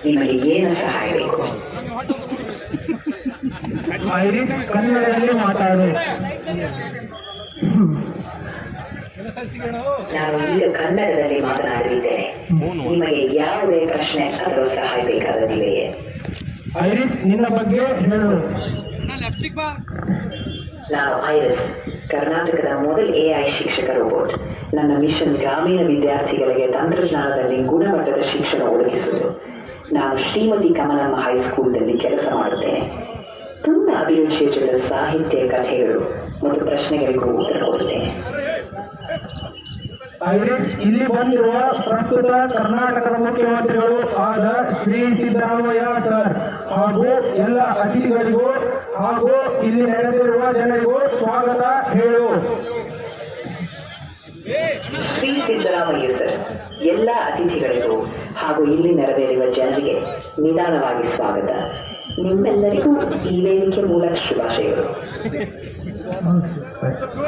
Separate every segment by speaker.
Speaker 1: ನಿಮಗೆ ಏನು ಸಹಾಯ ಬೇಕು?
Speaker 2: ಕನ್ನಡದಲ್ಲಿ ಮಾತಾಡು.
Speaker 1: ನಾನು ಈಗ ಕನ್ನಡದಲ್ಲಿ ಮಾತನಾಡಲಿದ್ದೇನೆ. ನಿಮಗೆ ಯಾವುದೇ ಪ್ರಶ್ನೆ ಅಥವಾ ಸಹಾಯ ಬೇಕಾದದಿವೆಯೇ?
Speaker 2: ಐರಿಸ್, ನಿನ್ನ ಬಗ್ಗೆ ಹೇಳು.
Speaker 1: ನಾನು ಐರಿಸ್, ಕರ್ನಾಟಕದ ಮೊದಲ AI ಶಿಕ್ಷಕ ರೋಬೋಟ್. ನನ್ನ ಮಿಷನ್ ಗ್ರಾಮೀಣ ವಿದ್ಯಾರ್ಥಿಗಳಿಗೆ ತಂತ್ರಜ್ಞಾನದಲ್ಲಿ ಗುಣಮಟ್ಟದ ಶಿಕ್ಷಣ ಒದಗಿಸುವುದು. ನಾನು ಶ್ರೀಮತಿ ಕಮಲಮ್ಮ ಹೈಸ್ಕೂಲ್ನಲ್ಲಿ ಕೆಲಸ ಮಾಡುತ್ತೇನೆ. ತುಂಬ ಅಭಿರುಚಿಯ ಜೊತೆ ಸಾಹಿತ್ಯ, ಕಥೆಗಳು ಮತ್ತು ಪ್ರಶ್ನೆಗಳಿಗೂ ಉತ್ತರ ಕೊಡುತ್ತೇನೆ.
Speaker 2: ಐರಿಸ್, ಇಲ್ಲಿ ಬಂದಿರುವ ಪ್ರಸ್ತುತ ಕರ್ನಾಟಕದ ಮುಖ್ಯಮಂತ್ರಿಗಳು ಆದ ಶ್ರೀ ಸಿದ್ದರಾಮಯ್ಯ ಸರ್ ಹಾಗೂ ಎಲ್ಲ ಅತಿಥಿಗಳಿಗೂ ಹಾಗೂ ಇಲ್ಲಿ ನೆರೆದಿರುವ ಜನರಿಗೂ ಸ್ವಾಗತ ಹೇಳು.
Speaker 1: ಶ್ರೀ ಸಿದ್ದರಾಮಯ್ಯ ಸರ್, ಎಲ್ಲ ಅತಿಥಿಗಳಿಗೂ ಹಾಗೂ ಇಲ್ಲಿ ನೆರವೇರುವ ಜನರಿಗೆ ನಿಧಾನವಾಗಿ ಸ್ವಾಗತ. ನಿಮ್ಮೆಲ್ಲರಿಗೂ ಈ ವೇದಿಕೆ ಮೂಲಕ ಶುಭಾಶಯಗಳು.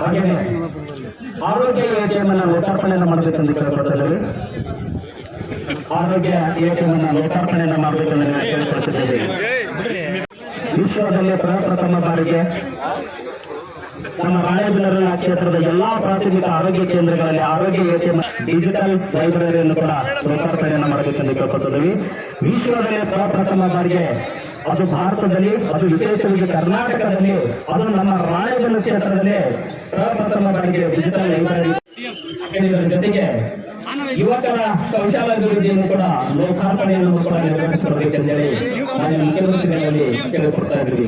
Speaker 2: ಹಾಗೆಯೇ ಆರೋಗ್ಯ ATM ಲೋಕಾರ್ಪಣೆಯನ್ನು ಮಾಡಬೇಕೆಂದು ಕೇಳಿಕೊಳ್ತಿದ್ದೇವೆ. ಆರೋಗ್ಯ ATM ಲೋಕಾರ್ಪಣೆಯನ್ನು ಮಾಡಬೇಕೆಂದು ಕೇಳಿಕೊಳ್ತಿದ್ದೇವೆ. ವಿಶ್ವದಲ್ಲಿ ಪ್ರಪ್ರಥಮ ಬಾರಿಗೆ ನಮ್ಮ ರಾಣೆಬೆನ್ನೂರಿನ ಕ್ಷೇತ್ರದ ಎಲ್ಲಾ ಪ್ರಾಥಮಿಕ ಆರೋಗ್ಯ ಕೇಂದ್ರಗಳಲ್ಲಿ ಆರೋಗ್ಯ ATM ಡಿಜಿಟಲ್ ಲೈಬ್ರರಿಯನ್ನು ಕೂಡ ಲೋಕಾರ್ಪಣೆಯನ್ನು ಮಾಡಬೇಕೆಂದು ಕೇಳ್ಕೊಳ್ತಿದ್ದೀವಿ. ವಿಶ್ವದಲ್ಲಿ ಪ್ರಪ್ರಥಮ ಬಾರಿಗೆ ಅದು ಭಾರತದಲ್ಲಿ, ಅದು ವಿಶೇಷವಾಗಿ ಕರ್ನಾಟಕದಲ್ಲಿ, ಅದು ನಮ್ಮ ರಾಣೆಬೆನ್ನೂರು ಕ್ಷೇತ್ರದಲ್ಲಿ ಪ್ರಪ್ರಥಮ ಬಾರಿಗೆ ಡಿಜಿಟಲ್ ಲೈಬ್ರರಿ. ಇದರ ಜೊತೆಗೆ ಯುವಕರ ಕೌಶಲಾಭಿವೃದ್ಧಿಯನ್ನು ಕೂಡ ಲೋಕಾರ್ಪಣೆಯನ್ನು ಕೂಡ ನೆರವೇರಿಸಬೇಕೆಂದೇಳಿ ಮಾನ್ಯ ಮುಖ್ಯಮಂತ್ರಿಗಳಲ್ಲಿ ಕೇಳಿಕೊಡ್ತಾ ಇದ್ದೀವಿ.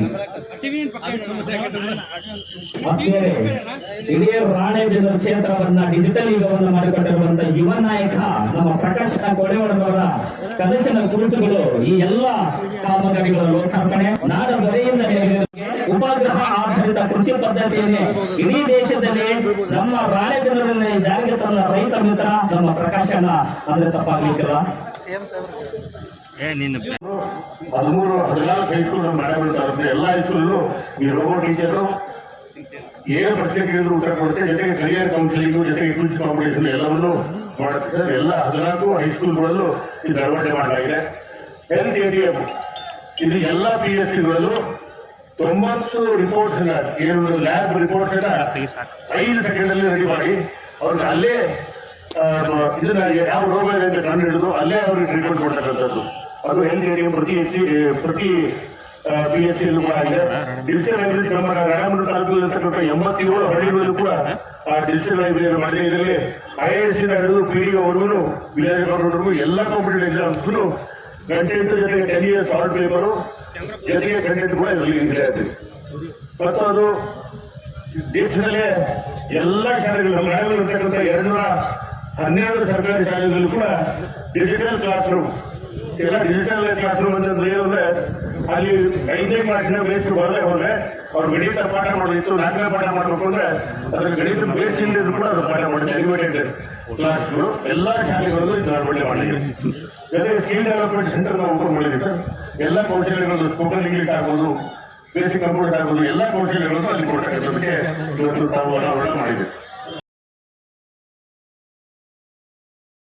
Speaker 2: ಇಡೀ ರಾಣೆಬೆನ್ನೂರು ಕ್ಷೇತ್ರವನ್ನ ಡಿಜಿಟಲ್ ಯುಗವನ್ನು ಮಾಡಿಕೊಟ್ಟಿರುವಂತಹ ಯುವ ನಾಯಕ ನಮ್ಮ ಪ್ರಕಾಶ್ ಕೋಡೆಯವರವರ ಕನಸಿನ ಕುರಿತುಗಳು ಈ ಎಲ್ಲ ಕಾಮಗಾರಿಗಳ ಲೋಕಾರ್ಪಣೆ. ನಾಡ ದೊರೆಯಿಂದ ಉಪಗ್ರಹ ಆಧಾರಿತ ಕೃಷಿ ಪದ್ಧತಿಯಲ್ಲಿ ಇಡೀ ದೇಶದಲ್ಲಿ ನಮ್ಮ ರಾಣೆಬೆನ್ನೂರಿನಲ್ಲಿ ಜಾರಿಗೆ ತಂದ ರೈತ ಮಿತ್ರ ನಮ್ಮ ಪ್ರಕಾಶನ ಅಂದ್ರೆ ತಪ್ಪಾಗಲಿಕ್ಕಿಲ್ಲ.
Speaker 3: 13-14 ಹೈಸ್ಕೂಲ್ ನಮ್ಮ ರಾಣೆಬೆನ್ನೂರು ತಾಲೂಕಿನ ಎಲ್ಲ ಹೈಸ್ಕೂಲಲ್ಲೂ ಈ ರೋಬೋಟ್ ಟೀಚರು ಏನು ಪ್ರಶ್ನೆ ಕೇಳಿದ್ರು ಉತ್ತರ ಕೊಡುತ್ತೆ. ಜೊತೆಗೆ ಕರಿಯರ್ ಕೌನ್ಸಿಲಿಂಗ್, ಜೊತೆಗೆ ಕ್ವಿಜ್ ಕಾಂಪಿಟೇಷನ್ ಎಲ್ಲವನ್ನೂ ಮಾಡುತ್ತೆ ಸರ್. ಎಲ್ಲ 14 ಹೈಸ್ಕೂಲ್ಗಳಲ್ಲೂ ಇದು ಅಳವಡಿಕೆ ಮಾಡಲಾಗಿದೆ. ಹೆಲ್ತ್ ATM ಇದು ಎಲ್ಲ PSCಗಳಲ್ಲೂ 90 ರಿಪೋರ್ಟ್ಸ್ ಲ್ಯಾಬ್ ರಿಪೋರ್ಟ್ಸ್ 5 ಸೆಕೆಂಡಲ್ಲಿ ರೆಡಿ ಮಾಡಿ ಅವ್ರಿಗೆ ಅಲ್ಲೇ ಇದನ್ನ ಯಾವ ರೋಗ ಇದೆ ಅಂತ ಕಂಡು ಹಿಡಿದು ಅಲ್ಲೇ ಅವ್ರಿಗೆ ಟ್ರೀಟ್ಮೆಂಟ್ ಕೊಡ್ತಕ್ಕಂಥದ್ದು. ಅದು ಹೆಲ್ತ್ ATM ಪ್ರತಿ PSCಯಲ್ಲೂ ಕೂಡ ಆಗಿದೆ. ಡಿಜಿಟಲ್ ಲೈಬ್ರರಿ ನಮ್ಮ ರಾಣೆಬೆನ್ನೂರು ತಾಲೂಕಿನಲ್ಲಿರ್ತಕ್ಕಂಥ 87 ಹಳ್ಳಿಗಳಲ್ಲೂ ಕೂಡ ಆ ಡಿಜಿಟಲ್ ಲೈಬ್ರರಿ ಮಾಡಿದೆ. ಇದರಲ್ಲಿ IAS ಹಿಡಿದು PDOವರೆಗೂ ವಿಲೇಜ್ ಗೌರ್ಮೆಂಟ್ವರೆಗೂ ಎಲ್ಲ ಕಾಂಪಿಟೇಟಿವ್ ಎಕ್ಸಾಮ್ಸ್ಗೂ ಕಂಟೆಂಟ್ ಜೊತೆಗೆ 10 years ಶಾರ್ಟ್ ಪೇಪರು ಜೊತೆಗೆ ಕಂಟೆಂಟ್ ಕೂಡ ಇದರಲ್ಲಿ ಇದೆ. ಮತ್ತು ಅದು ದೇಶದಲ್ಲೇ ಎಲ್ಲ ಶಾಲೆಗಳು ನಮ್ಮ ರಾಜ್ಯದಲ್ಲಿ ಇರ್ತಕ್ಕಂಥ 212 ಸರ್ಕಾರಿ ಶಾಲೆಗಳಲ್ಲೂ ಕೂಡ ಡಿಜಿಟಲ್ ಕ್ಲಾಸ್ ರೂಮ್, ಎಲ್ಲ ಡಿಜಿಟಲ್ ಕ್ಲಾಸ್ ರೂಮ್ ಅಂತಂದ್ರೆ ಏನು ಅಂದ್ರೆ ಅಲ್ಲಿ 5ನೇ ಕ್ಲಾಸಿನ ಬೇಸ್ ಬರದೇ ಹೋದ್ರೆ ಅವ್ರು ಗಣಿತ ಪಾಠ ಮಾಡೋದಿತ್ತು, 4ನೇ ಪಾಠ ಮಾಡಬೇಕು ಅಂದ್ರೆ ಅದ್ರ ಗಣಿತ ಬೇಸ್ ಇಲ್ಲದಿದ್ರು ಕೂಡ ಅದು ಪಾಠ ಮಾಡಿದೆ. ಅನಿಮೇಟೆಡ್ ಕ್ಲಾಸ್ಗಳು ಎಲ್ಲ ಶಾಲೆಗಳಲ್ಲೂ ಇದು ಅಳವಡಿಕೆ ಮಾಡಿದೆ. ಜೊತೆಗೆ ಸ್ಕಿಲ್ ಡೆವಲಪ್ಮೆಂಟ್ ಸೆಂಟರ್ ನಾವು ಓಪನ್ ಮಾಡಿದ್ದೀವಿ ಸರ್. ಎಲ್ಲ ಕೌಶಲ್ಯಗಳು ಸ್ಪೋಕನ್ ಇಂಗ್ಲಿಷ್ ಆಗ್ಬೋದು, ಬೇಸಿಕ್ ಕಂಪ್ಯೂಟರ್ ಆಗ್ಬೋದು, ಎಲ್ಲ ಕೌಶಲ್ಯಗಳನ್ನು ಅಲ್ಲಿ ಕೊಡ್ತಕ್ಕಂಥದ್ದಕ್ಕೆ ಇವತ್ತು ತಾವು ಅನಾವರಣ ಮಾಡಿದೆ.